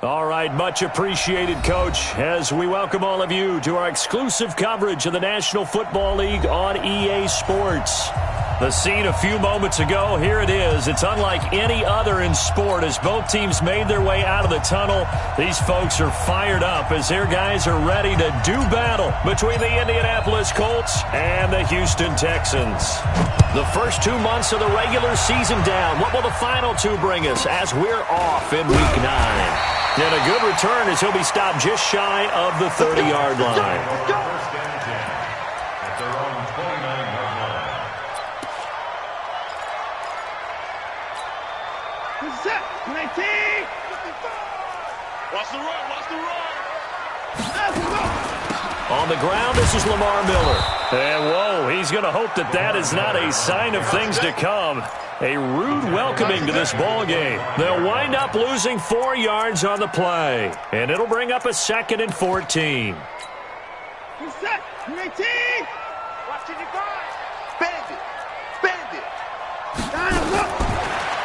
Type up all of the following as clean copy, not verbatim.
All right, much appreciated, Coach, as we welcome all of you to our exclusive coverage of the National Football League on EA Sports. The scene a few moments ago, here it is. It's unlike any other in sport as both teams made their way out of the tunnel. These folks are fired up as their guys are ready to do battle between the Indianapolis Colts and the Houston Texans. The first 2 months of the regular season down. What will the final two bring us as we're off in Week 9? And a good return as he'll be stopped just shy of the 30-yard line. On the ground, this is Lamar Miller. And, whoa, he's going to hope that that is not a sign of things to come. A rude welcoming to this ball game. They'll wind up losing 4 yards on the play. And it'll bring up a 2nd and 14.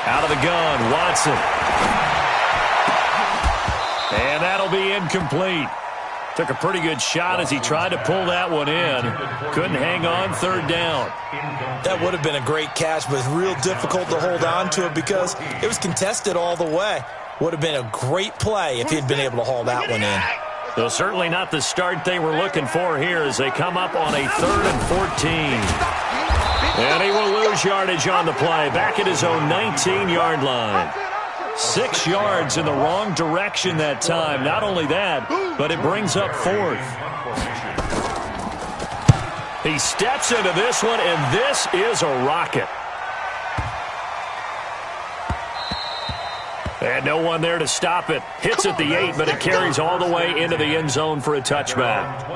Out of the gun, Watson. And that'll be incomplete. Took a pretty good shot as he tried to pull that one in. Couldn't hang on, 3rd down. That would have been a great catch, but it's real difficult to hold on to it because it was contested all the way. Would have been a great play if he'd been able to haul that one in. Well, certainly not the start they were looking for here as they come up on a 3rd and 14. And he will lose yardage on the play, back at his own 19-yard line. 6 yards in the wrong direction that time. Not only that, but it brings up 4th. He steps into this one, and this is a rocket. And no one there to stop it. Hits at the 8, but it carries all the way into the end zone for a touchback.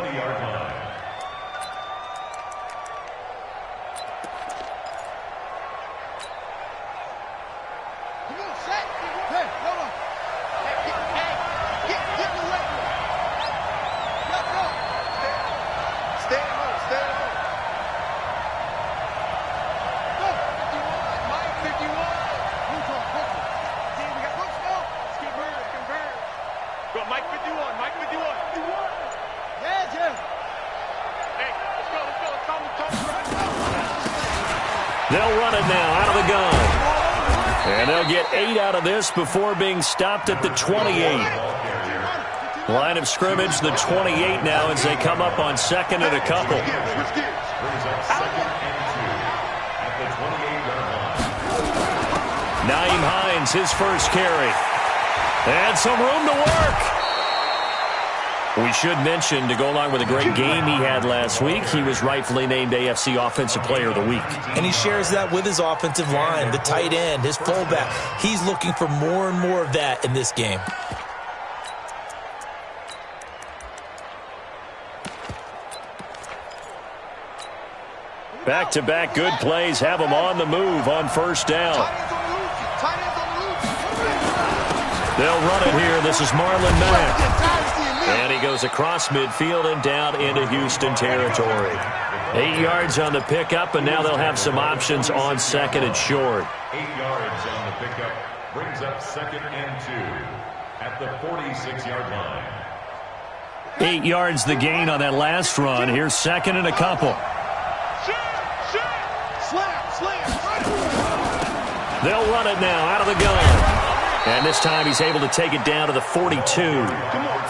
They'll run it now out of the gun. And they'll get 8 out of this before being stopped at the 28. Line of scrimmage, the 28 now as they come up on 2nd and a couple. Nyheim Hines, his first carry. And some room to work. We should mention, to go along with a great game he had last week, he was rightfully named AFC Offensive Player of the Week. And he shares that with his offensive line, the tight end, his fullback. He's looking for more and more of that in this game. Back-to-back good plays have him on the move on 1st down. They'll run it here. This is Marlon Mack. And he goes across midfield and down into Houston territory. 8 yards on the pickup, and now they'll have some options on 2nd and short. 8 yards on the pickup brings up 2nd and 2 at the 46-yard line. 8 yards the gain on that last run. Here's 2nd and a couple. They'll run it now out of the gun. And this time he's able to take it down to the 42.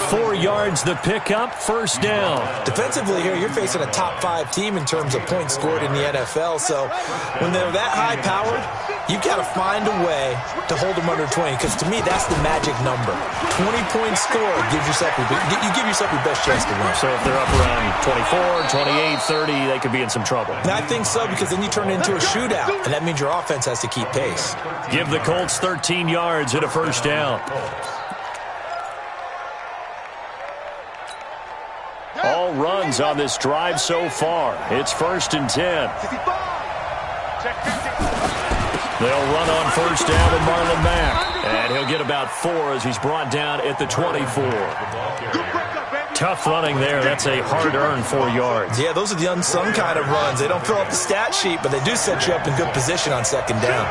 4 yards the pickup, 1st down. Defensively here, you're facing a top 5 team in terms of points scored in the NFL. So when they're that high-powered, you've got to find a way to hold them under 20. Because to me, that's the magic number. 20 points scored gives yourself you give yourself your best chance to win. So if they're up around 24, 28, 30, they could be in some trouble. And I think so, because then you turn it into a shootout, and that means your offense has to keep pace. Give the Colts 13 yards and a 1st down. All runs on this drive so far. It's 1st and 10. They'll run on 1st down with Marlon Mack. And he'll get about 4 as he's brought down at the 24. Tough running there. That's a hard-earned 4 yards. Yeah, those are the unsung kind of runs. They don't fill up the stat sheet, but they do set you up in good position on 2nd down.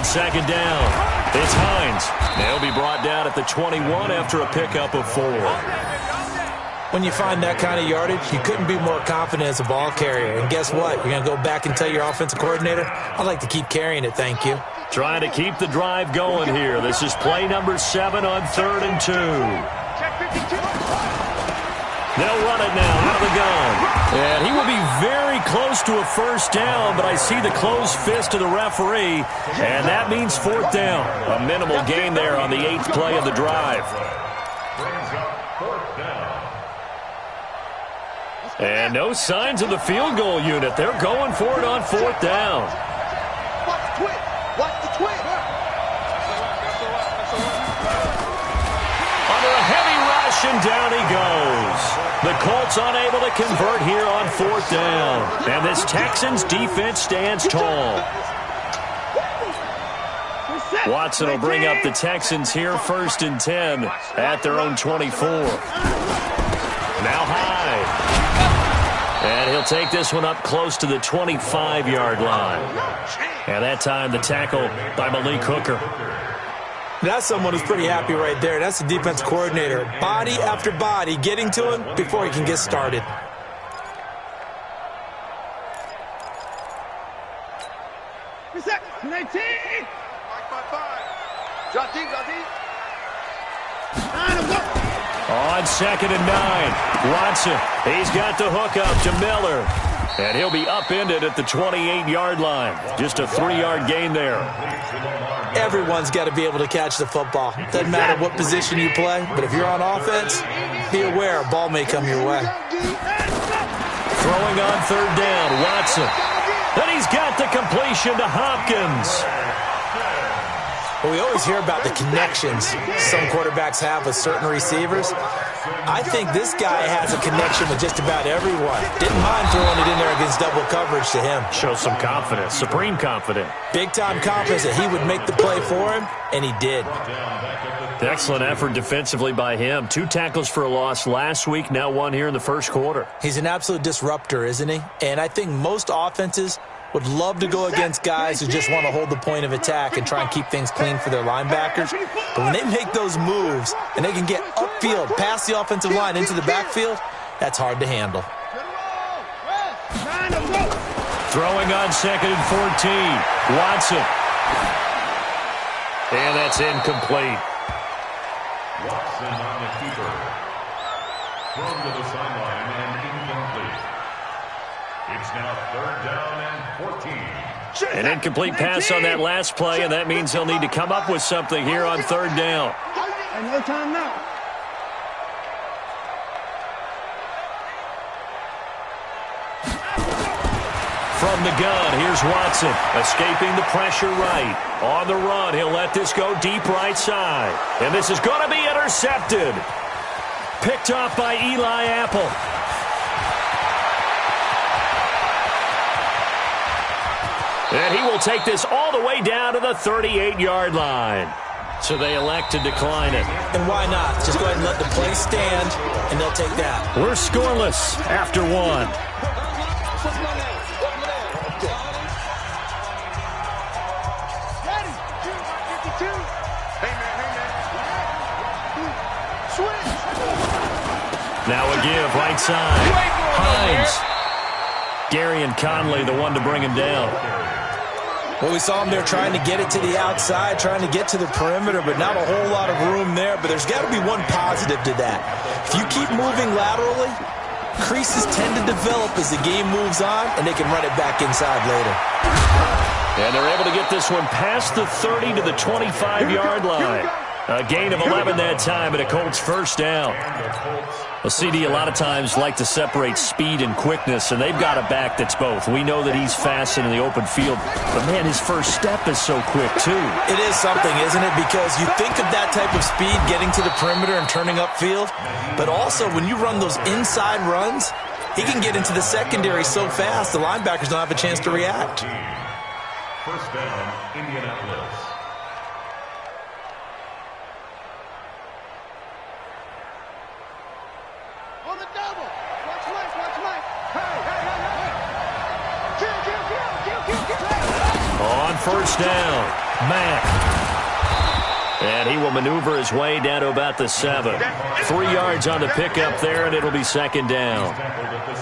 on second down. It's Hines. They'll be brought down at the 21 after a pickup of 4. When you find that kind of yardage, you couldn't be more confident as a ball carrier. And guess what? You're going to go back and tell your offensive coordinator, I'd like to keep carrying it, thank you. Trying to keep the drive going here. This is play number 7 on 3rd and 2. They'll run it now out of the gun. And he will be very close to a first down, but I see the closed fist of the referee, and that means 4th down. A minimal gain there on the 8th play of the drive. Brings up 4th down. And no signs of the field goal unit. They're going for it on 4th down. Watch the twit. Watch the twit. Under a heavy rush, and down he goes. The Colts unable to convert here on 4th down. And this Texans defense stands tall. Watson will bring up the Texans here 1st and 10 at their own 24. Now high. And he'll take this one up close to the 25-yard line. And that time the tackle by Malik Hooker. That's someone who's pretty happy right there. That's the defense coordinator. Body after body getting to him before he can get started. Reset. 19. Drop deep. On 2nd and 9, Watson, he's got the hook up to Miller. And he'll be upended at the 28-yard line. Just a 3-yard gain there. Everyone's got to be able to catch the football. Doesn't matter what position you play, but if you're on offense, be aware a ball may come your way. Throwing on 3rd down, Watson. And he's got the completion to Hopkins. Well, we always hear about the connections some quarterbacks have with certain receivers. I think this guy has a connection with just about everyone. Didn't mind throwing it in there against double coverage to him. Shows some confidence, supreme confidence. Big-time confidence that he would make the play for him, and he did. Excellent effort defensively by him. 2 tackles for a loss last week, now 1 here in the first quarter. He's an absolute disruptor, isn't he? And I think most offenses would love to go against guys who just want to hold the point of attack and try and keep things clean for their linebackers. But when they make those moves and they can get upfield, past the offensive line into the backfield, that's hard to handle. Throwing on 2nd and 14. Watson. And that's incomplete. Watson on the keeper. Thrown to the sideline and incomplete. It's now 3rd down and 14. An incomplete pass on that last play, and that means he'll need to come up with something here on 3rd down. And no time now. From the gun, here's Watson, escaping the pressure right. On the run, he'll let this go deep right side. And this is going to be intercepted. Picked off by Eli Apple. And he will take this all the way down to the 38-yard line. So they elect to decline it. And why not? Just go ahead and let the play stand, and they'll take that. We're scoreless after 1. Now a give, right side. Hines. Gary and Conley, the one to bring him down. Well, we saw him there trying to get it to the outside, trying to get to the perimeter, but not a whole lot of room there. But there's got to be one positive to that. If you keep moving laterally, creases tend to develop as the game moves on, and they can run it back inside later. And they're able to get this one past the 30 to the 25-yard line. A gain of 11 that time, and a Colts first down. Well, CD a lot of times like to separate speed and quickness, and they've got a back that's both. We know that he's fast in the open field, but, man, his first step is so quick, too. It is something, isn't it? Because you think of that type of speed, getting to the perimeter and turning upfield, but also when you run those inside runs, he can get into the secondary so fast the linebackers don't have a chance to react. First down, Indianapolis. On the double. Watch Mike. Hey. Kill. On first down, Mack. And he will maneuver his way down to about the 7. 3 yards on the pickup there, and it'll be second down.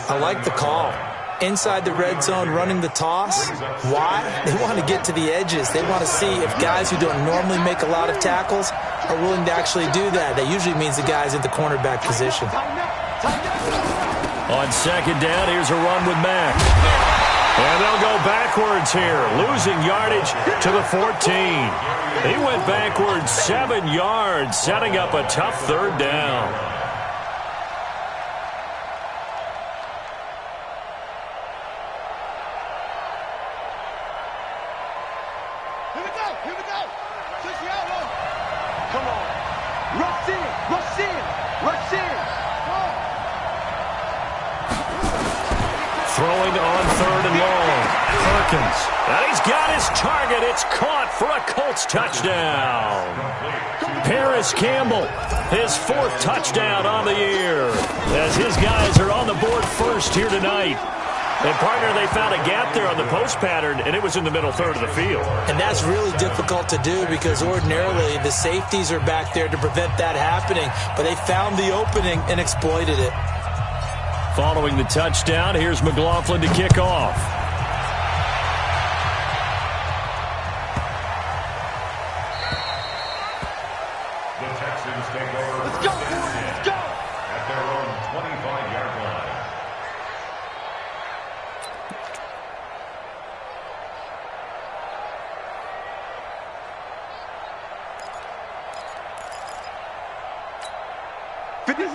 I like the call. Inside the red zone, running the toss. Why? They want to get to the edges. They want to see if guys who don't normally make a lot of tackles are willing to actually do that. That usually means the guys at the cornerback position. On second down, here's a run with Mack. And they'll go backwards here, losing yardage to the 14. He went backwards 7 yards, setting up a tough third down. Here we go. Here we go. Switch the outlaw. Come on. Rush in. Rush in. Rush in. Throwing on third and long. Perkins. And he's got his target. It's caught for a Colts touchdown. Paris Campbell, his 4th touchdown on the year. As his guys are on the board first here tonight. And, partner, they found a gap there on the post pattern, and it was in the middle third of the field. And that's really difficult to do because ordinarily the safeties are back there to prevent that happening. But they found the opening and exploited it. Following the touchdown, here's McLaughlin to kick off. The Texans take over. Let's go, boys. Let's go. At their own 25-yard line.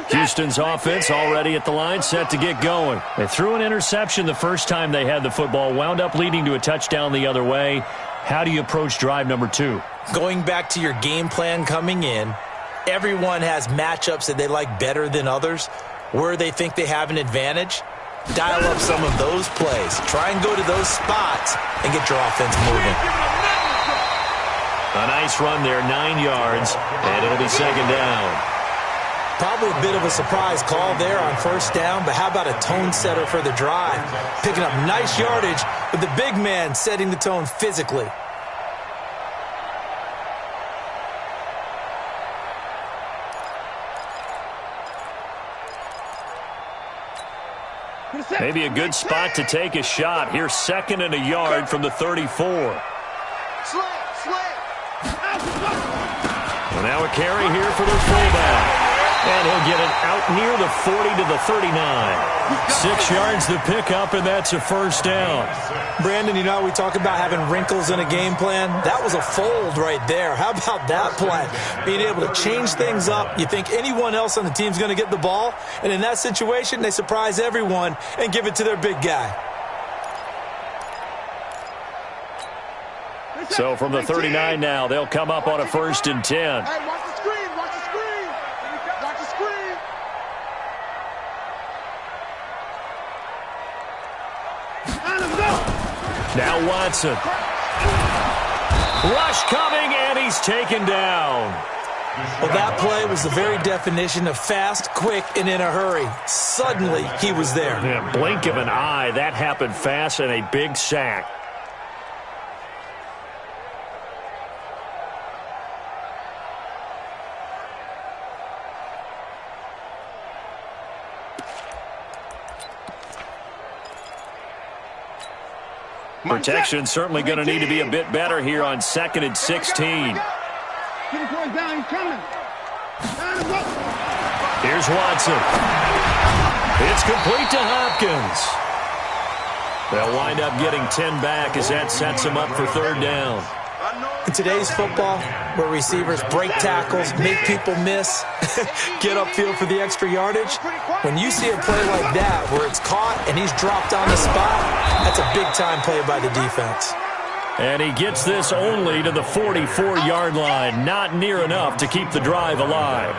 Houston's offense already at the line, set to get going. They threw an interception the first time they had the football, wound up leading to a touchdown the other way. How do you approach drive number 2? Going back to your game plan coming in, everyone has matchups that they like better than others. Where they think they have an advantage, dial up some of those plays. Try and go to those spots and get your offense moving. A nice run there, 9 yards, and it'll be second down. Probably a bit of a surprise call there on first down, but how about a tone setter for the drive? Picking up nice yardage with the big man setting the tone physically. Maybe a good spot to take a shot. Here's 2nd and a yard from the 34. Well, now a carry here for their fullback. And he'll get it out near the 40 to the 39. 6 yards to pick up, and that's a first down. Brandon, you know, we talk about having wrinkles in a game plan. That was a fold right there. How about that play? Being able to change things up. You think anyone else on the team's going to get the ball, and in that situation, they surprise everyone and give it to their big guy. So from the 39 now, they'll come up on a 1st and 10. Hey, watch the screen. Watch the screen. Watch the screen. Now Watson. Rush coming, and he's taken down. Well, that play was the very definition of fast, quick, and in a hurry. Suddenly, he was there. Yeah, blink of an eye. That happened fast, and a big sack. Protection certainly going to need to be a bit better here on 2nd and 16. Here's Watson. It's complete to Hopkins. They'll wind up getting 10 back as that sets them up for 3rd down. In today's football, where receivers break tackles, make people miss, get upfield for the extra yardage, when you see a play like that where it's caught and he's dropped on the spot, that's a big-time play by the defense. And he gets this only to the 44-yard line. Not near enough to keep the drive alive.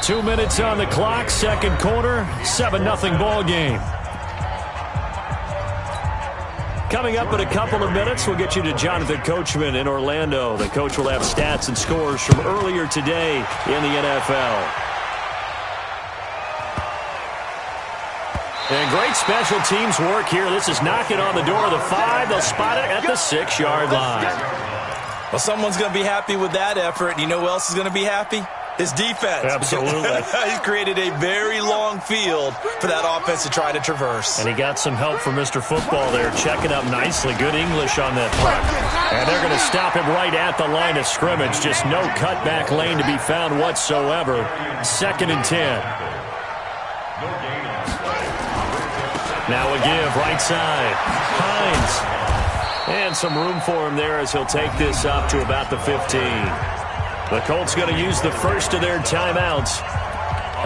2 minutes on the clock, 2nd quarter, 7-0 ball game. Coming up in a couple of minutes, we'll get you to Jonathan Coachman in Orlando. The coach will have stats and scores from earlier today in the NFL. And great special teams work here. This is knocking on the door of the 5. They'll spot it at the 6-yard line. Well, someone's going to be happy with that effort. You know who else is going to be happy? His defense. Absolutely. He's created a very long field for that offense to try to traverse. And he got some help from Mr. Football there, checking up nicely. Good English on that punt. And they're going to stop him right at the line of scrimmage. Just no cutback lane to be found whatsoever. 2nd and 10. Now a give, right side. Hines. And some room for him there as he'll take this up to about the 15. The Colts going to use the first of their timeouts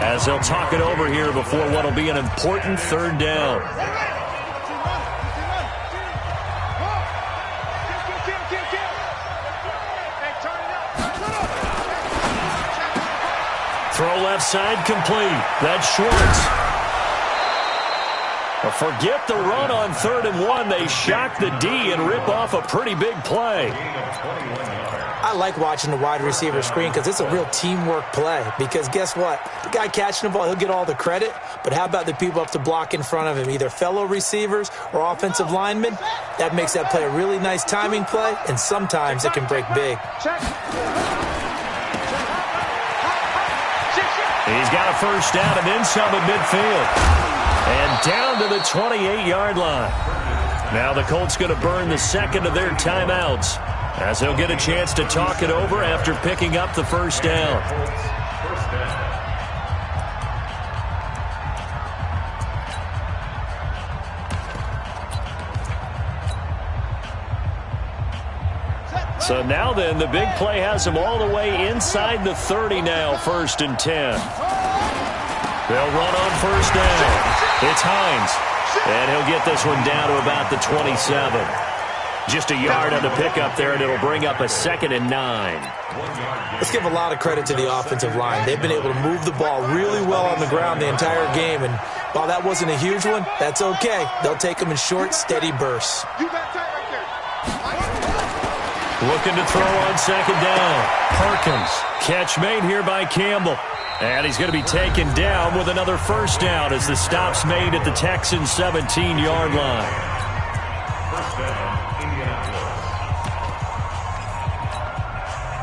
as they'll talk it over here before what will be an important 3rd down. Throw left side complete. That's short. Well, forget the run on 3rd and 1. They shock the D and rip off a pretty big play. I like watching the wide receiver screen because it's a real teamwork play. Because guess what? The guy catching the ball, he'll get all the credit. But how about the people up to block in front of him, either fellow receivers or offensive linemen? That makes that play a really nice timing play, and sometimes it can break big. He's got a first down and then some at midfield. And down to the 28-yard line. Now the Colts going to burn the 2nd of their timeouts as they'll get a chance to talk it over after picking up the first down. So now then, the big play has them all the way inside the 30 now, 1st and 10. They'll run on first down. It's Hines. And he'll get this one down to about the 27. Just a yard on the pickup there, and it'll bring up a 2nd and 9. Let's give a lot of credit to the offensive line. They've been able to move the ball really well on the ground the entire game. And while that wasn't a huge one, that's okay. They'll take them in short, steady bursts. Looking to throw on 2nd down. Perkins. Catch made here by Campbell. And he's going to be taken down with another first down as the stop's made at the Texans' 17-yard line. First down, Indianapolis.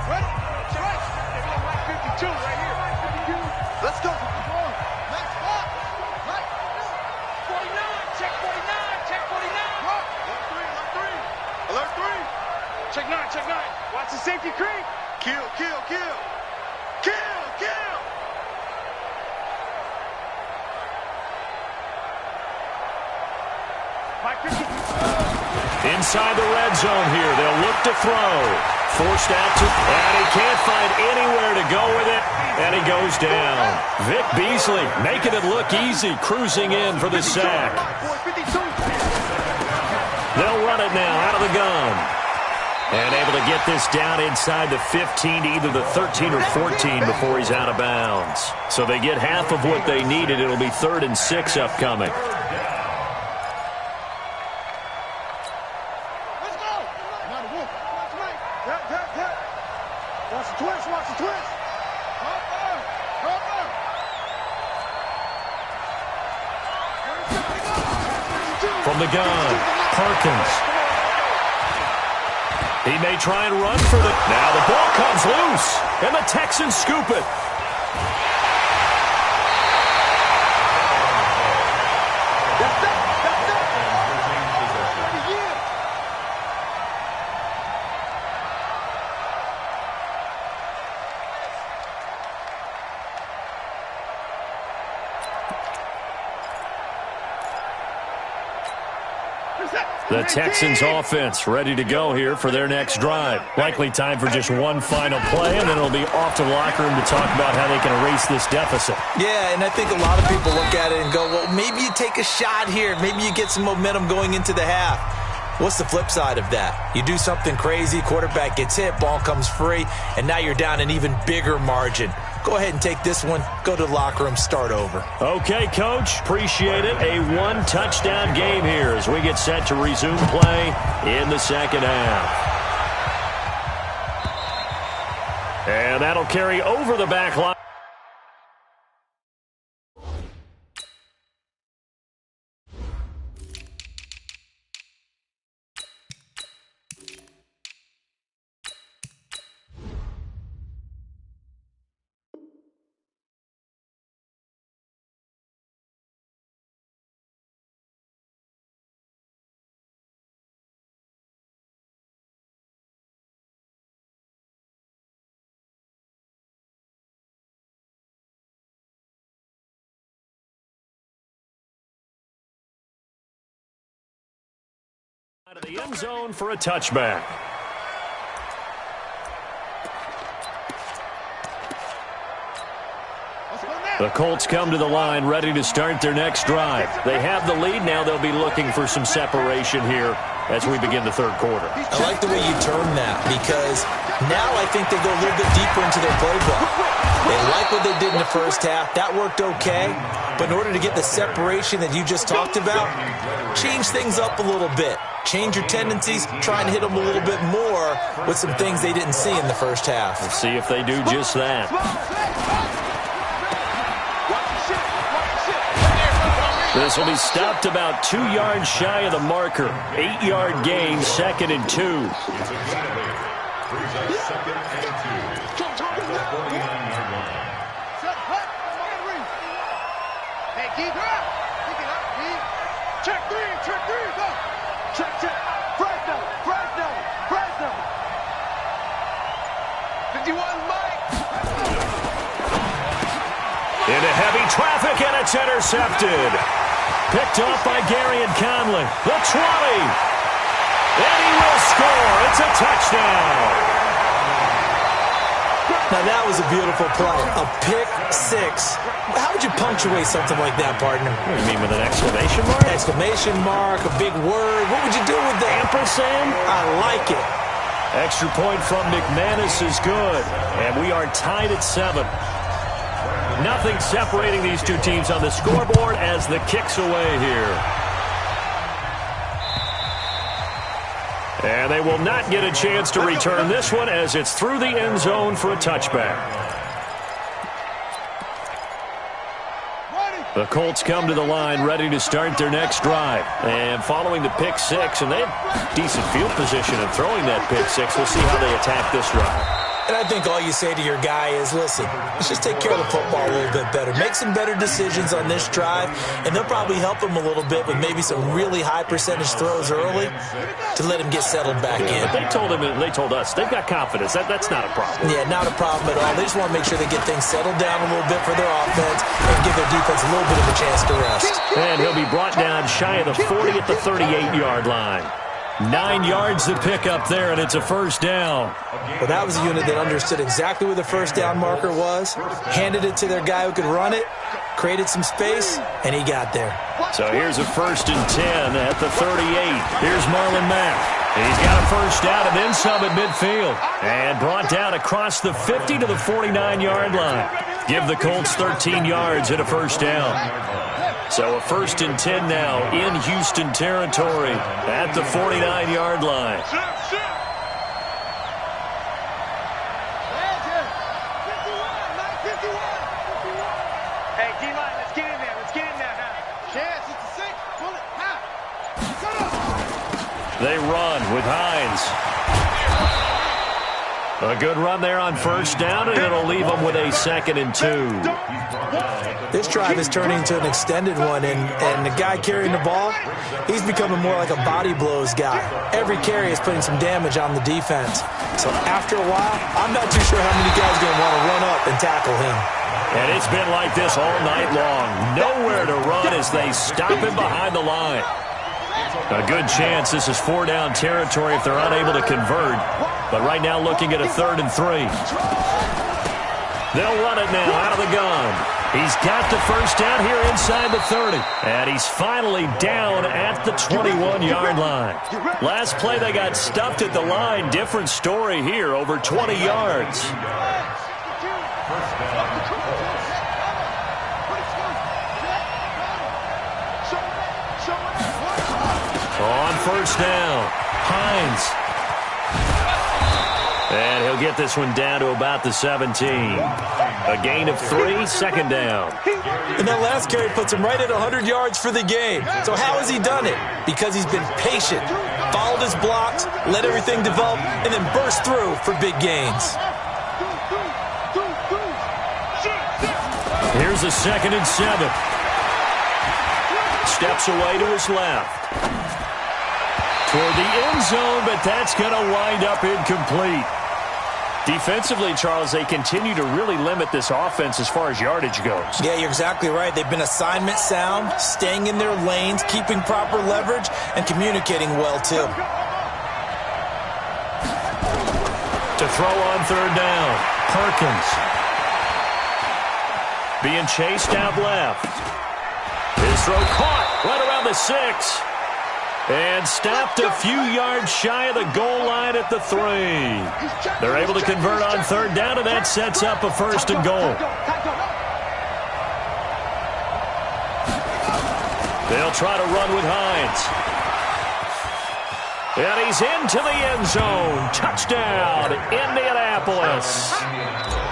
Ready? Right. 52 right here. Let's go. Next spot. Right. 49. Check 49. Check 49. Alert 3. Check 9. Check 9. Watch the safety creep. Kill. Inside the red zone here. They'll look to throw. Forced out to, and he can't find anywhere to go with it, and he goes down. Vic Beasley making it look easy, cruising in for the sack. They'll run it now out of the gun. And able to get this down inside the 15 to either the 13 or 14 before he's out of bounds. So they get half of what they needed. It'll be 3rd and 6 upcoming. From the gun, Perkins. He may try and run for the... Now the ball comes loose, and the Texans scoop it. The Texans offense ready to go here for their next drive. Likely time for just one final play, and then it'll be off to the locker room to talk about how they can erase this deficit. Yeah, and I think a lot of people look at it and go, well, maybe you take a shot here. Maybe you get some momentum going into the half. What's the flip side of that? You do something crazy, quarterback gets hit, ball comes free, and now you're down an even bigger margin. Go ahead and take this one, go to the locker room, start over. Okay, Coach, appreciate it. A one-touchdown game here as we get set to resume play in the second half. And that'll carry over the back line. Out of the end zone for a touchback. The Colts come to the line ready to start their next drive. They have the lead. Now they'll be looking for some separation here as we begin the third quarter. I like the way you term that because now I think they go a little bit deeper into their playbook. They like what they did in the first half. That worked okay. But in order to get the separation that you just talked about, change things up a little bit. Change your tendencies, try and hit them a little bit more with some things they didn't see in the first half. Let's see if they do just that. This will be stopped about 2 yards shy of the marker. 8-yard gain, 2nd and 2. Check three, go. Check. Fresno. 51, Mike. Into heavy traffic, and it's intercepted. Picked off by Gary and Conley. The 20. And he will score. It's a touchdown. Now, that was a beautiful play. A pick six. How would you punctuate something like that, partner? What do you mean, with an exclamation mark? Exclamation mark, a big word. What would you do with that? Ampersand? I like it. Extra point from McManus is good. And we are tied at 7. Nothing separating these two teams on the scoreboard as the kick's away here. And they will not get a chance to return this one as it's through the end zone for a touchback. The Colts come to the line ready to start their next drive. And following the pick six, and they have decent field position in throwing that pick six. We'll see how they attack this drive. And I think all you say to your guy is, listen, let's just take care of the football a little bit better. Make some better decisions on this drive, and they'll probably help him a little bit with maybe some really high percentage throws early to let him get settled back in. But they told us they've got confidence. That's not a problem. Yeah, not a problem at all. They just want to make sure they get things settled down a little bit for their offense and give their defense a little bit of a chance to rest. And he'll be brought down shy of the 40 at the 38-yard line. 9 yards to pick up there, and it's a first down. Well, that was a unit that understood exactly where the first down marker was, handed it to their guy who could run it, created some space, and he got there. So here's a 1st and 10 at the 38. Here's Marlon Mack. He's got a first down and then some at midfield. And brought down across the 50 to the 49-yard line. Give the Colts 13 yards and a first down. So a 1st and 10 now in Houston territory at the 49-yard line. Hey, D-line, let's get in there. Chance, it's a 6. Pull it. They run with Hines. A good run there on first down, and it'll leave them with a 2nd and 2. This drive is turning into an extended one, and the guy carrying the ball, he's becoming more like a body blows guy. Every carry is putting some damage on the defense. So after a while, I'm not too sure how many guys are going to want to run up and tackle him. And it's been like this all night long. Nowhere to run as they stop him behind the line. A good chance this is 4-down territory if they're unable to convert. But right now looking at a 3rd and 3. They'll run it now out of the gun. He's got the first down here inside the 30. And he's finally down at the 21-yard line. Last play they got stuffed at the line. Different story here, over 20 yards. On first down, Hines. And he'll get this one down to about the 17. A gain of 3, 2nd down. And that last carry puts him right at 100 yards for the game. So how has he done it? Because he's been patient, followed his blocks, let everything develop, and then burst through for big gains. Here's a 2nd and 7. Steps away to his left. Toward the end zone, but that's going to wind up incomplete. Defensively, Charles, they continue to really limit this offense as far as yardage goes. Yeah, you're exactly right. They've been assignment sound, staying in their lanes, keeping proper leverage, and communicating well, too. To throw on third down, Perkins. Being chased out left. His throw caught right around the 6. And stopped a few yards shy of the goal line at the 3. They're able to convert on third down, and that sets up a first and goal. They'll try to run with Hines. And he's into the end zone. Touchdown, Indianapolis.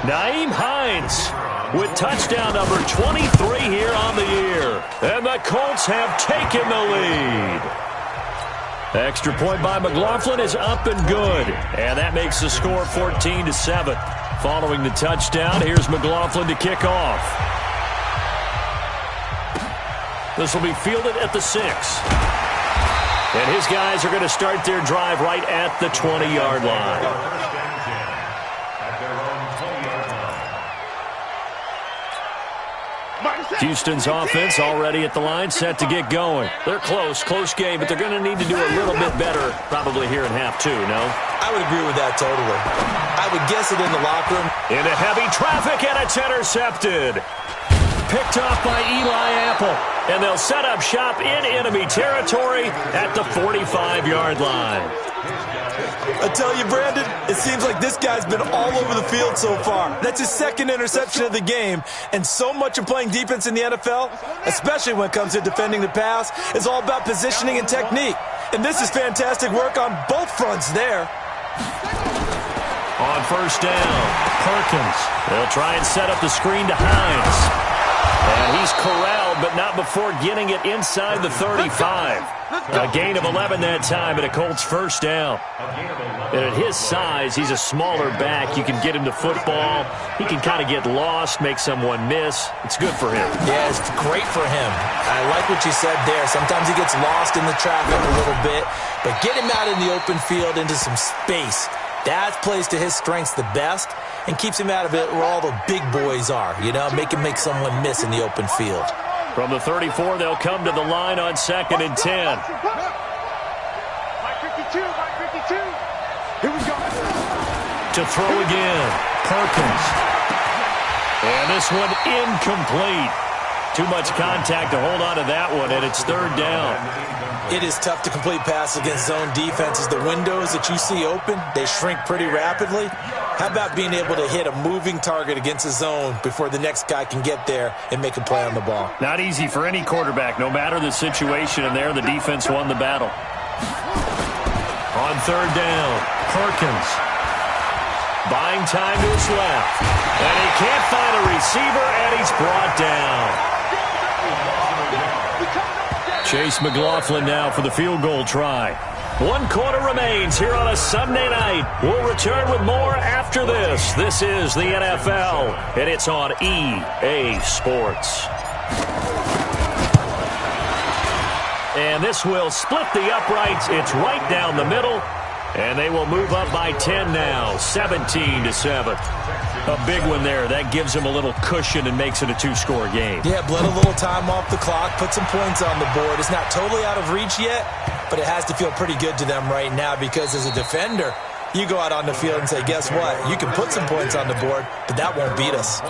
Nyheim Hines with touchdown number 23 here on the year. And the Colts have taken the lead. Extra point by McLaughlin is up and good. And that makes the score 14-7. Following the touchdown, here's McLaughlin to kick off. This will be fielded at the 6. And his guys are going to start their drive right at the 20-yard line. Houston's offense already at the line, set to get going. They're close game, but they're going to need to do a little bit better probably here in half 2, no? I would agree with that totally. I would guess it in the locker room. Into heavy traffic, and it's intercepted. Picked off by Eli Apple, and they'll set up shop in enemy territory at the 45-yard line. I tell you, Brandon, it seems like this guy's been all over the field so far. That's his second interception of the game, and so much of playing defense in the NFL, especially when it comes to defending the pass, is all about positioning and technique. And this is fantastic work on both fronts there. On first down, Perkins. They'll try and set up the screen to Hines. And he's corralled, but not before getting it inside the 35. A gain of 11 that time, and a Colts first down. And at his size, he's a smaller back. You can get him to football. He can kind of get lost, make someone miss. It's good for him. Yeah, it's great for him. I like what you said there. Sometimes he gets lost in the traffic a little bit, but get him out in the open field into some space. That plays to his strengths the best and keeps him out of it where all the big boys are, you know, make him make someone miss in the open field. From the 34, they'll come to the line on 2nd and 10. Mike 52, Mike 52. Here we go. To throw again, Perkins. And this one incomplete. Too much contact to hold on to that one, and it's third down. It is tough to complete passes against zone defenses. The windows that you see open, they shrink pretty rapidly. How about being able to hit a moving target against a zone before the next guy can get there and make a play on the ball? Not easy for any quarterback, no matter the situation, and there the defense won the battle. On third down, Perkins. Buying time to his left. And he can't find a receiver, and he's brought down. Chase McLaughlin now for the field goal try. 1 quarter remains here on a Sunday night. We'll return with more after this. This is the NFL, and it's on EA Sports. And this will split the uprights. It's right down the middle, and they will move up by 10 now, 17-7. A big one there. That gives them a little cushion and makes it a 2-score game. Yeah, bled a little time off the clock, put some points on the board. It's not totally out of reach yet, but it has to feel pretty good to them right now because as a defender, you go out on the field and say, guess what? You can put some points on the board, but that won't beat us.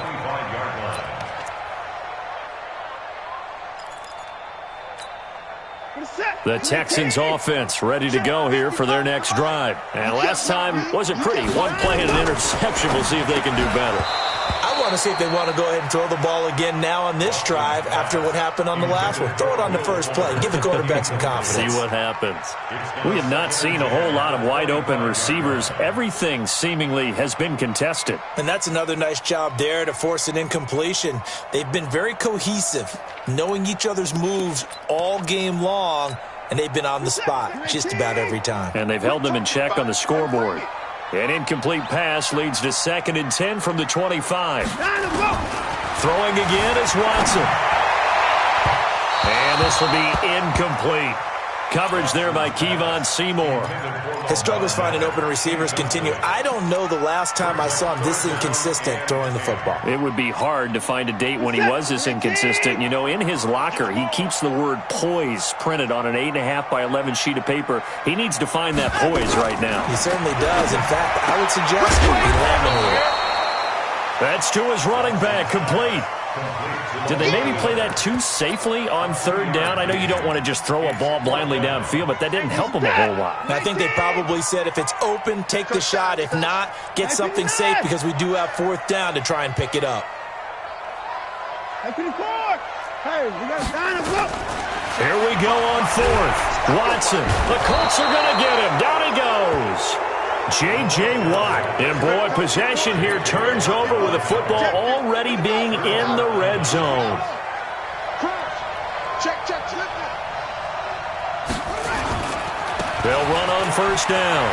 The Texans offense ready to go here for their next drive. And last time wasn't pretty. 1 play and an interception. We'll see if they can do better. I want to see if they want to go ahead and throw the ball again now on this drive after what happened on the last one. Throw it on the first play. Give the quarterback some confidence. See what happens. We have not seen a whole lot of wide open receivers. Everything seemingly has been contested. And that's another nice job there to force an incompletion. They've been very cohesive, knowing each other's moves all game long, and they've been on the spot just about every time. And they've held them in check on the scoreboard. An incomplete pass leads to 2nd and 10 from the 25. Throwing again is Watson. And this will be incomplete. Coverage there by Kevon Seymour. His struggles finding open receivers continue. I don't know the last time I saw him this inconsistent throwing the football. It would be hard to find a date when he was this inconsistent. You know, in his locker, he keeps the word poise printed on an 8.5 by 11 sheet of paper. He needs to find that poise right now. He certainly does. In fact, I would suggest it be laminated. That's to his running back, complete. Did they maybe play that too safely on third down? I know you don't want to just throw a ball blindly downfield, but that didn't help him a whole lot. I think they probably said if it's open, take the shot. If not, get something safe because we do have fourth down to try and pick it up. Hey, we got time to go. Here we go on fourth. Watson. The Colts are going to get him. Down he goes. J.J. Watt. And, boy, possession here turns over with the football already being in the red zone. Check. They'll run on first down.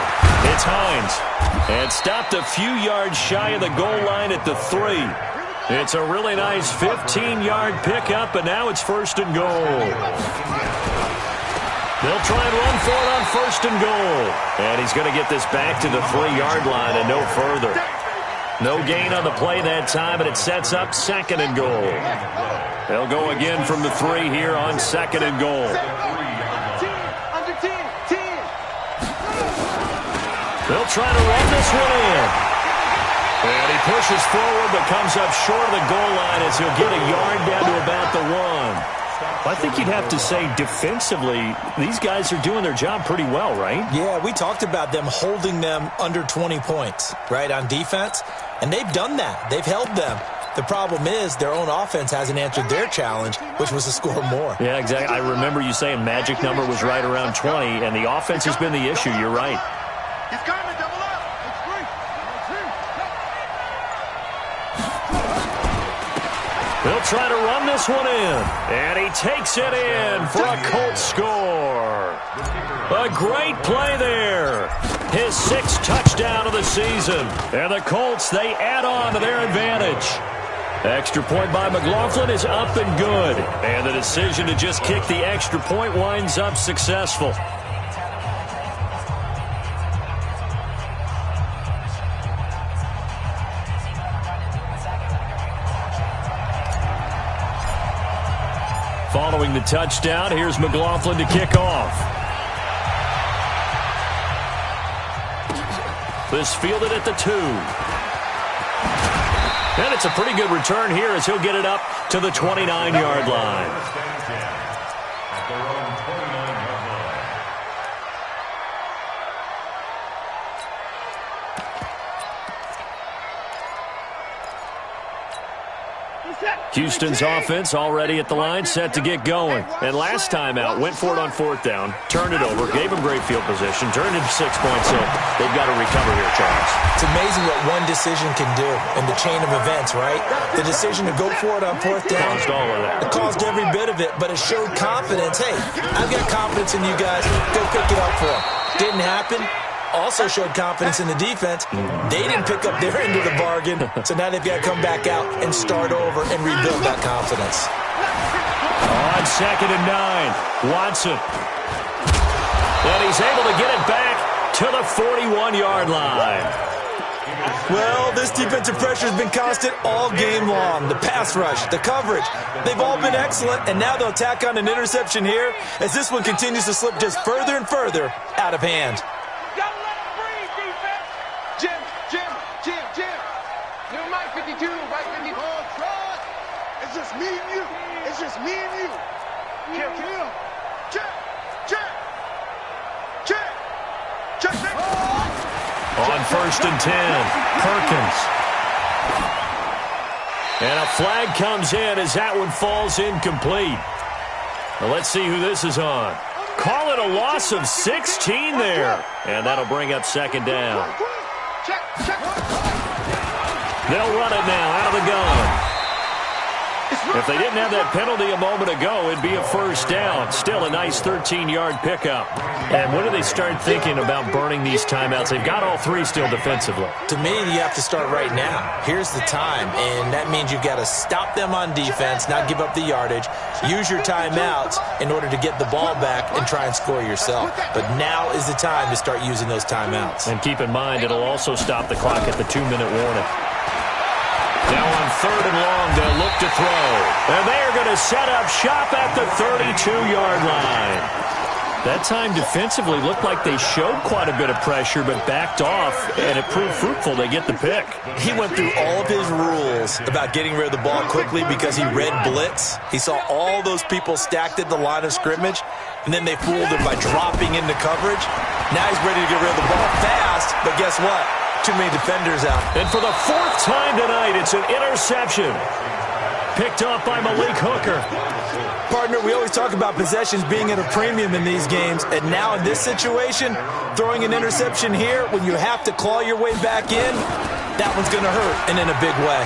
It's Hines. And stopped a few yards shy of the goal line at the 3. It's a really nice 15-yard pickup, and now it's first and goal. They'll try and run for it on first and goal. And he's going to get this back to the 3-yard line and no further. No gain on the play that time, and it sets up second and goal. They'll go again from the 3 here on second and goal. They'll try to run this one in. And he pushes forward but comes up short of the goal line as he'll get a yard down to about the 1. I think you'd have to say defensively, these guys are doing their job pretty well, right? Yeah, we talked about them holding them under 20 points, right, on defense. And they've done that. They've held them. The problem is their own offense hasn't answered their challenge, which was to score more. Yeah, exactly. I remember you saying magic number was right around 20, and the offense has been the issue. You're right. He's coming, double up. It's free. They'll try to run this one in. And he takes it in for a Colts score. A great play there. His 6th touchdown of the season. And the Colts, they add on to their advantage. Extra point by McLaughlin is up and good. And the decision to just kick the extra point winds up successful. Following the touchdown, here's McLaughlin to kick off. This fielded at the 2. And it's a pretty good return here as he'll get it up to the 29-yard line. Houston's offense already at the line, set to get going. And last time out, went for it on 4th down, turned it over, gave him great field position, turned it 6 points in. They've got to recover here, Charles. It's amazing what one decision can do in the chain of events, right? The decision to go for it on 4th down. Caused all of that. It caused every bit of it, but it showed confidence. Hey, I've got confidence in you guys. Go pick it up for them. Didn't happen. Also showed confidence in the defense. They didn't pick up their end of the bargain, so now they've got to come back out and start over and rebuild that confidence. On 2nd and 9, Watson. And he's able to get it back to the 41-yard line. Well, this defensive pressure has been constant all game long. The pass rush, the coverage, they've all been excellent, and now they'll tack on an interception here as this one continues to slip just further and further out of hand. New Mike 52, right 52. It's just me and you. It's just me and you. Kill. Check. On 1st and 10, Perkins. And a flag comes in as that one falls incomplete. Now let's see who this is on. Call it a loss of 16 there. And that'll bring up 2nd down. Check. They'll run it now out of the gun. It's If they didn't have that penalty a moment ago, it'd be a first down. Still a nice 13-yard pickup. And when do they start thinking about burning these timeouts? They've got all three still defensively. To me, you have to start right now. Here's the time, and that means you've got to stop them on defense, not give up the yardage, use your timeouts in order to get the ball back and try and score yourself. But now is the time to start using those timeouts. And keep in mind, it'll also stop the clock at the 2-minute warning. Now on 3rd and long, they'll look to throw. And they're going to set up shop at the 32-yard line. That time defensively looked like they showed quite a bit of pressure but backed off, and it proved fruitful. They get the pick. He went through all of his rules about getting rid of the ball quickly because he read blitz. He saw all those people stacked at the line of scrimmage, and then they fooled him by dropping into coverage. Now he's ready to get rid of the ball fast, but guess what? Too many defenders out. And for the 4th time tonight, it's an interception. Picked off by Malik Hooker. Partner, we always talk about possessions being at a premium in these games, and now in this situation, throwing an interception here when you have to claw your way back in, that one's going to hurt, and in a big way.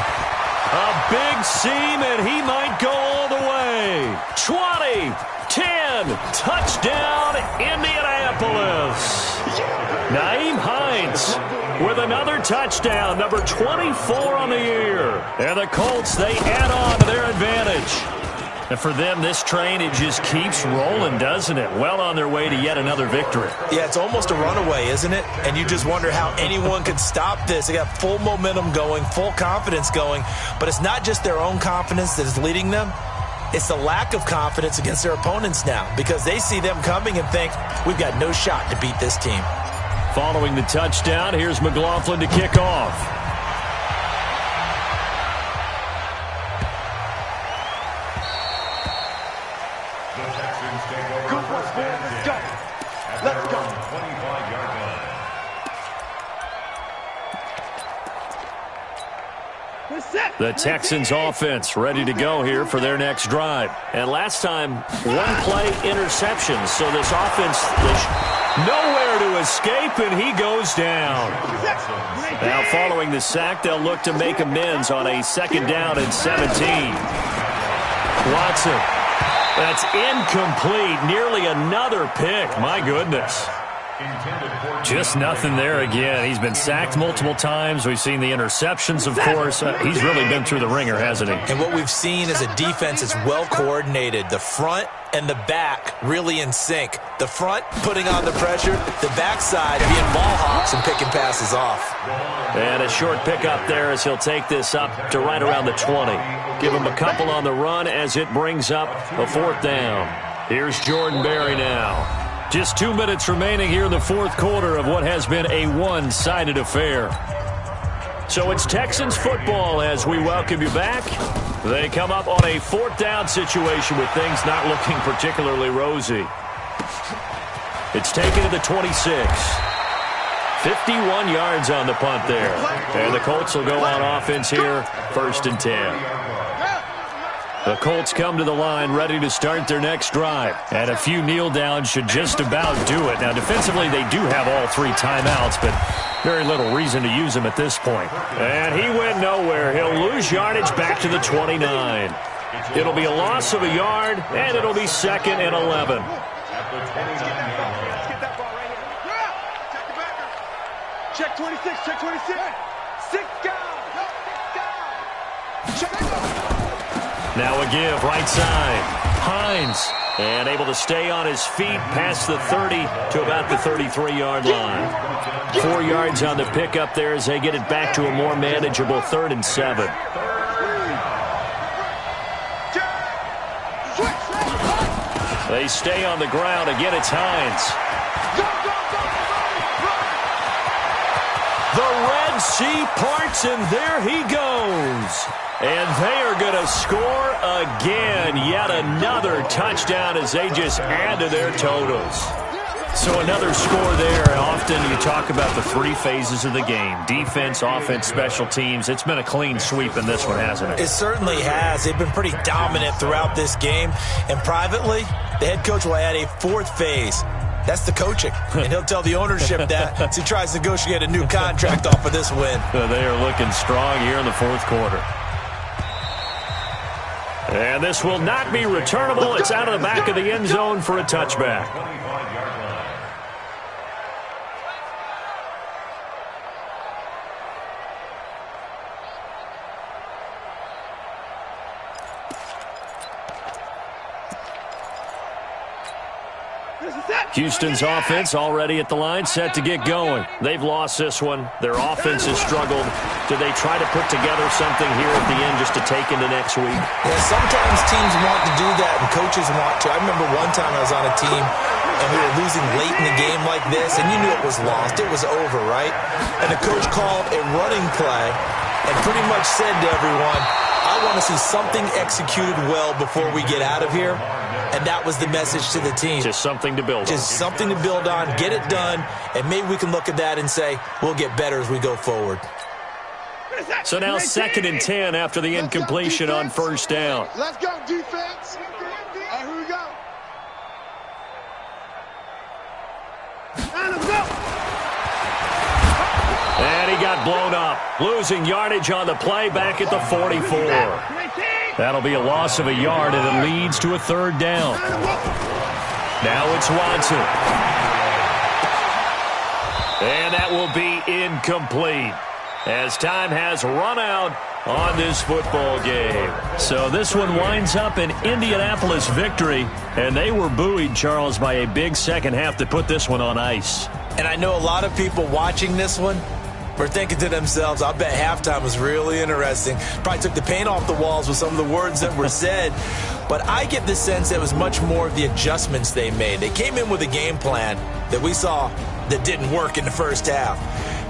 A big seam, and he might go all the way. 20, 10, touchdown, Indianapolis. Naeem Hines with another touchdown, number 24 on the year. And the Colts, they add on to their advantage. And for them, this train, it just keeps rolling, doesn't it? Well on their way to yet another victory. Yeah, it's almost a runaway, isn't it? And you just wonder how anyone could stop this. They got full momentum going, full confidence going. But it's not just their own confidence that is leading them. It's the lack of confidence against their opponents now because they see them coming and think, we've got no shot to beat this team. Following the touchdown, here's McLaughlin to kick off. The Texans take over. Good one, boy. Let's go. Let's go. 25-yard line. The Texans offense ready to go here for their next drive. And last time, one play interception. So this offense, nowhere to escape, and he goes down. Now following the sack, they'll look to make amends on a 2nd down and 17. Watson. That's incomplete. Nearly another pick. My goodness. Just nothing there again. He's been sacked multiple times. We've seen the interceptions, of course. He's really been through the ringer, hasn't he? And what we've seen is a defense that's well coordinated. The front and the back really in sync. The front putting on the pressure, the backside being ball hawks and picking passes off. And a short pickup there as he'll take this up to right around the 20. Give him a couple on the run as it brings up a 4th down. Here's Jordan Berry now. Just 2 minutes remaining here in the 4th quarter of what has been a one-sided affair. So it's Texans football as we welcome you back. They come up on a 4th down situation with things not looking particularly rosy. It's taken to the 26. 51 yards on the punt there. And the Colts will go on offense here, 1st and 10. The Colts come to the line ready to start their next drive. And a few kneel downs should just about do it. Now, defensively, they do have all 3 timeouts, but very little reason to use them at this point. And he went nowhere. He'll lose yardage back to the 29. It'll be a loss of a yard, and it'll be 2nd and 11. Check 26, check 26. 6 guys. Check. Now a give, right side. Hines, and able to stay on his feet past the 30 to about the 33-yard line. 4 yards on the pickup there as they get it back to a more manageable 3rd and 7. They stay on the ground. Again, it's Hines. The Red Sea parts, and there he goes. And they are going to score again. Yet another touchdown as they just add to their totals. So another score there. Often you talk about the 3 phases of the game. Defense, offense, special teams. It's been a clean sweep in this one, hasn't it? It certainly has. They've been pretty dominant throughout this game. And privately, the head coach will add a 4th phase. That's the coaching. And he'll tell the ownership that as he tries to negotiate a new contract off of this win. They are looking strong here in the 4th quarter. And this will not be returnable. It's out of the back of the end zone for a touchback. 25-yard line. Houston's offense already at the line, set to get going. They've lost this one. Their offense has struggled. Do they try to put together something here at the end just to take into next week? Yeah, sometimes teams want to do that and coaches want to. I remember one time I was on a team and we were losing late in the game like this, and you knew it was lost. It was over, right? And the coach called a running play and pretty much said to everyone, I want to see something executed well before we get out of here. And that was the message to the team. Just something to build on. Just something to build on, get it done, and maybe we can look at that and say, we'll get better as we go forward. So now 2nd and 10 after the incompletion on first down. Let's go, defense. All right, here we go. Let's go. And he got blown up, losing yardage on the play back at the 44. That'll be a loss of a yard, and it leads to a 3rd down. Now it's Watson. And that will be incomplete, as time has run out on this football game. So this one winds up an Indianapolis victory, and they were buoyed, Charles, by a big second half to put this one on ice. And I know a lot of people watching this one were thinking to themselves, I bet halftime was really interesting. Probably took the paint off the walls with some of the words that were said. But I get the sense that it was much more of the adjustments they made. They came in with a game plan that we saw that didn't work in the first half.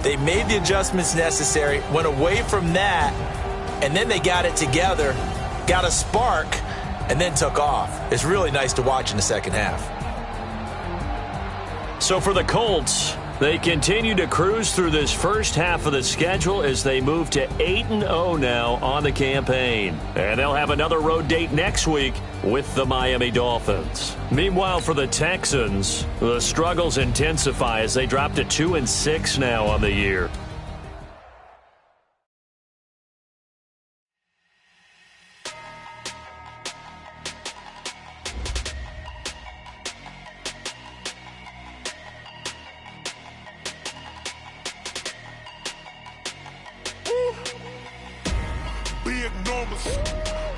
They made the adjustments necessary, went away from that, and then they got it together, got a spark, and then took off. It's really nice to watch in the second half. So for the Colts, they continue to cruise through this first half of the schedule as they move to 8-0 now on the campaign. And they'll have another road date next week with the Miami Dolphins. Meanwhile, for the Texans, the struggles intensify as they drop to 2-6 now on the year.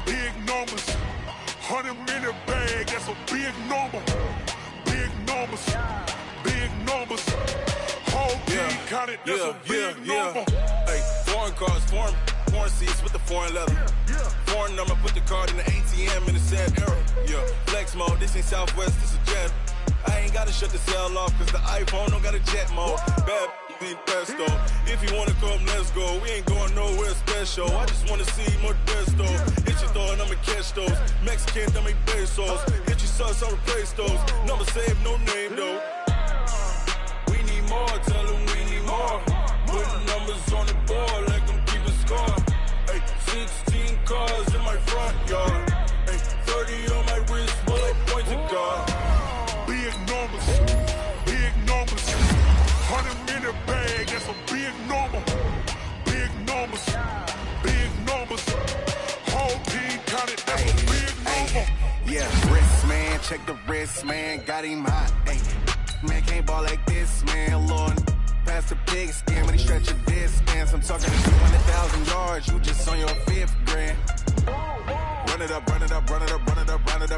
Big numbers, 100-minute bag, that's a big number. Big numbers, whole team counted, that's a big number. Hey, foreign cars, foreign seats with the foreign leather. Foreign number, put the card in the ATM in the sad era. Yeah, flex mode, this ain't Southwest, this a jet. I ain't gotta shut the cell off, cause the iPhone don't got a jet mode. Bad ain't pesto. If you wanna come, let's go. We ain't going nowhere special. I just wanna see more Modesto. Hit your thought, I'ma catch those. Mexican, dummy pesos. Hit your sus, I'll replace those. Number saved, no name though. We need more, tell them we need more. Putting numbers on the board like I'm keeping score. Hey, 16 cars in my front yard. Hey, 30 on my wrist while I point to God. Big numbers, 100-minute bag, that's a big number. Big numbers, whole team counted, that's a big number. Yeah, wrist man, check the wrist man, got him hot. Ay, man can't ball like this, man. Lord, past the pig skin, but he stretch a distance. I'm talking to 200,000 yards, you just on your 5th grand. Run it up,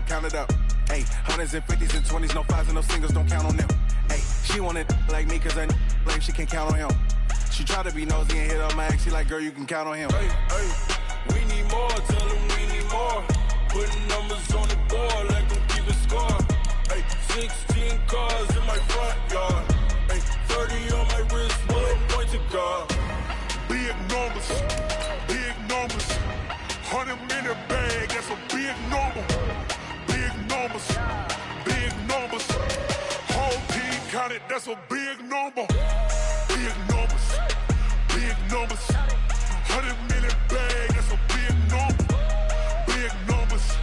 count it up. Hey, hundreds and 50s and 20s, no 5s and no singles, don't count on them. Hey, she wanted like me, cause her like she can count on him. She tried to be nosy and hit on my ex, she like, girl, you can count on him. Hey, we need more, tell them we need more. Putting numbers on the board like I'm keeping score. Hey, 16 cars in my front yard. Hey, 30 on my wrist, while I point to God. Big numbers, 100-minute bag, that's a big number. Big numbers, whole team counted, that's a big number. Big numbers, 100-minute bag, that's a big number. Big numbers,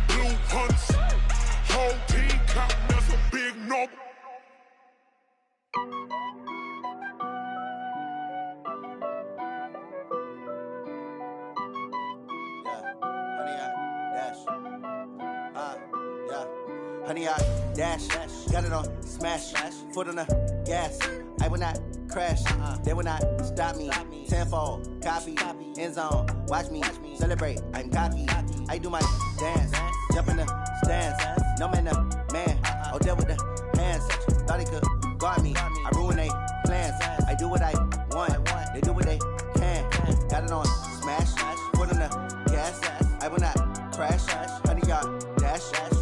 blue hunts, whole team counting, that's a big number. 100-yard dash. Got it on smash. Foot on the gas. I will not crash. They will not stop me. Tenfold, copy, end zone. Watch me celebrate. I'm cocky. I do my dance. Jump in the stands. No man, the man. Oh, there with the hands. Thought he could guard me. I ruin they plans. I do what I want. They do what they can. Got it on smash. Foot on the gas. I will not crash. 100-yard dash.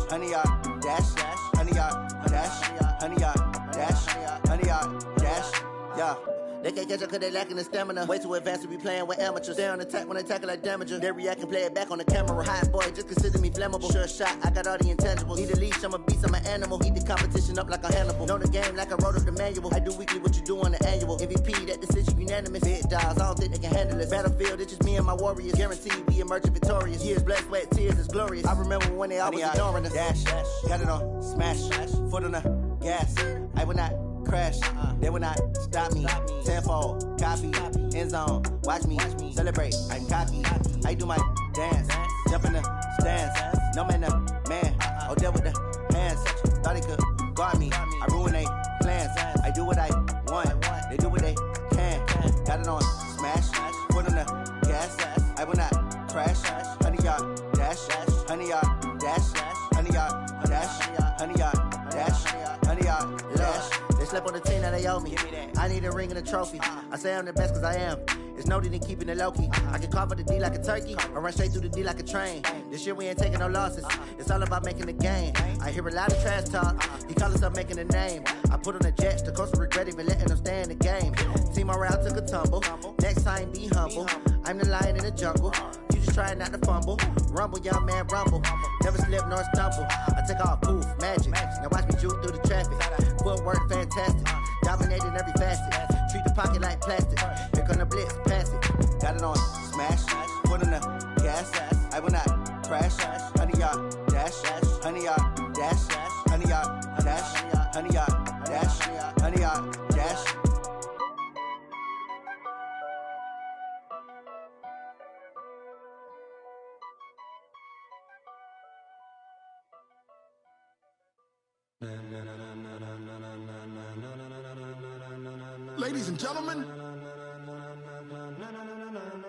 100-yard dash. 100-yard dash. 100-yard dash. 100-yard dash. Yeah. They can't catch up cause they lacking the stamina. Way too advanced to be playing with amateurs. Stay on attack when they tackle like damager. They react and play it back on the camera. Hot boy, just consider me flammable. Sure shot, I got all the intangibles. Need a leash, I'm a beast, I'm an animal. Eat the competition up like a Hannibal. Know the game like I wrote up the manual. I do weekly what you do on the annual. MVP, that decision unanimous. Big dogs, I don't think they can handle it. Battlefield, it's just me and my warriors. Guaranteed we emerge victorious. Years, blood, sweat, tears, it's glorious. I remember when they always ignoring us. Dash, got it on smash. Foot on the gas. I will not crash. They will not stop me. Tenfold, copy, end zone. Watch me celebrate. I'm cocky. I do my dance. Jump in the stands. No man, the man. Oh, there with the hands. Thought he could guard me. I ruin they plans. I do what I want. They do what they can. Got it on smash. Foot on the gas. I will not crash. 100-yard dash. 100-yard dash. 100-yard dash. 100-yard dash. 100-yard dash. They slept on the team that they owe me. I need a ring and a trophy. I say I'm the best cause I am. It's noted in keeping it low-key. I can carve up the D like a turkey or run straight through the D like a train. This year we ain't taking no losses. It's all about making the game. I hear a lot of trash talk. He call himself making a name. I put on the Jets. The coach will regret even letting them stay in the game. Team morale took a tumble. Next time be humble. I'm the lion in the jungle. You just trying not to fumble. Rumble, young man, rumble. Never slip nor stumble. I take off, poof, magic. Now watch me juke through the traffic. Footwork fantastic. Dominating every facet. Treat the pocket like plastic. Here come the blitz, pass it. Got it on smash. Foot on the gas. I will not crash. 100-yard dash. 100-yard dash. 100-yard dash. 100-yard dash. 100-yard dash. Ladies and gentlemen,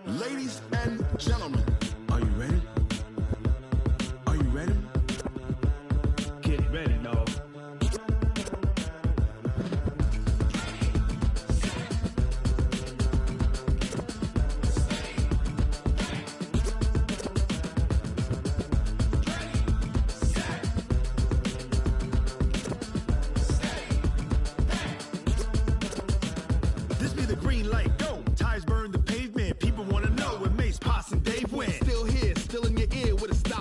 ladies and gentlemen, are you ready? Are you ready? Get ready, dog.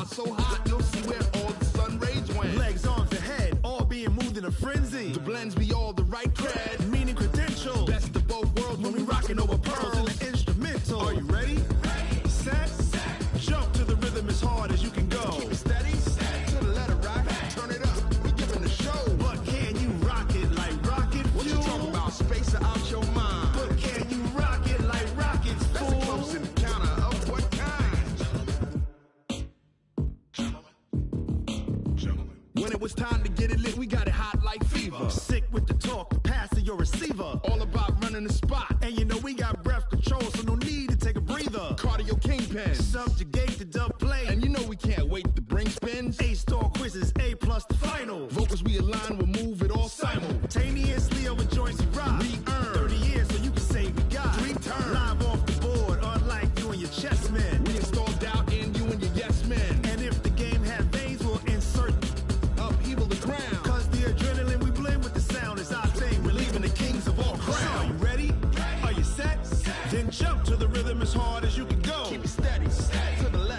So hot, you'll see where all the sun rays went. Legs, arms, and head, all being moved in a frenzy. The blends be all the right cred, meaning credentials. Best of both worlds when we rockin' over pearls in the instrumental. Are you ready? Set, jump to the rhythm as hard as you can go. Keep it steady, to the letter right. Turn it up, we giving the show. But can you rock it like rocket fuel? What you talking about? Space out your mind. But can you rock it like rockets, fool? That's a close encounter of what kind? When it was time to get it lit, we got it hot like fever. Sick with the talk, pass to your receiver. All about running the spot. And you know we got breath control, so no need to take a breather. Cardio kingpin. Subjugate the dub play. And you know we can't wait to bring spins. A-star quizzes, A+ the final. Vocals we align, we'll move it all simultaneously over joints we rock. We earn 30 years so you can say we got 3 turns. Live off the board, unlike you and your chess men. We install doubt in you and your yes men. And if the game had veins, we'll insert upheaval the ground. Cause the adrenaline we blend with the sound is our thing. We're leaving the kings of all crowns. So are you ready? Are you set? Then jump to the rhythm as hard as you can go. Keep it steady, to the left.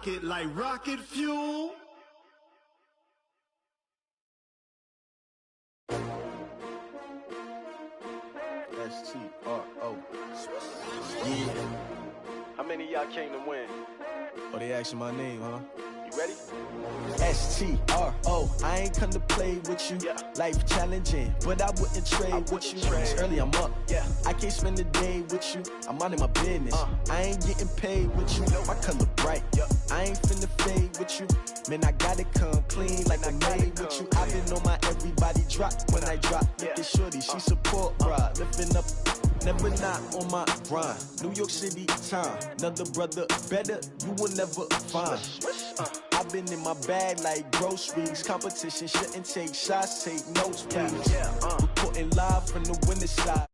pocket like rocket fuel. S-T-R-O. Yeah. How many of y'all came to win? Oh, they asking my name, huh? You ready? S-T-R-O. I ain't come to play with you. Yeah. Life challenging, but I wouldn't trade with you. It's early, I'm up. Yeah. I can't spend the day with you. I'm minding my business. I ain't getting paid with you. My color bright. I ain't finna fade with you. Man, I gotta come clean like I made with you. I've been on my everybody drop when I drop. Look at shorty, she support, bruh. Lifting up, never not on my grind. New York City time. Another brother better, you will never find. I've been in my bag like groceries. Competition shouldn't take shots, take notes, please. Reporting live from the winter side.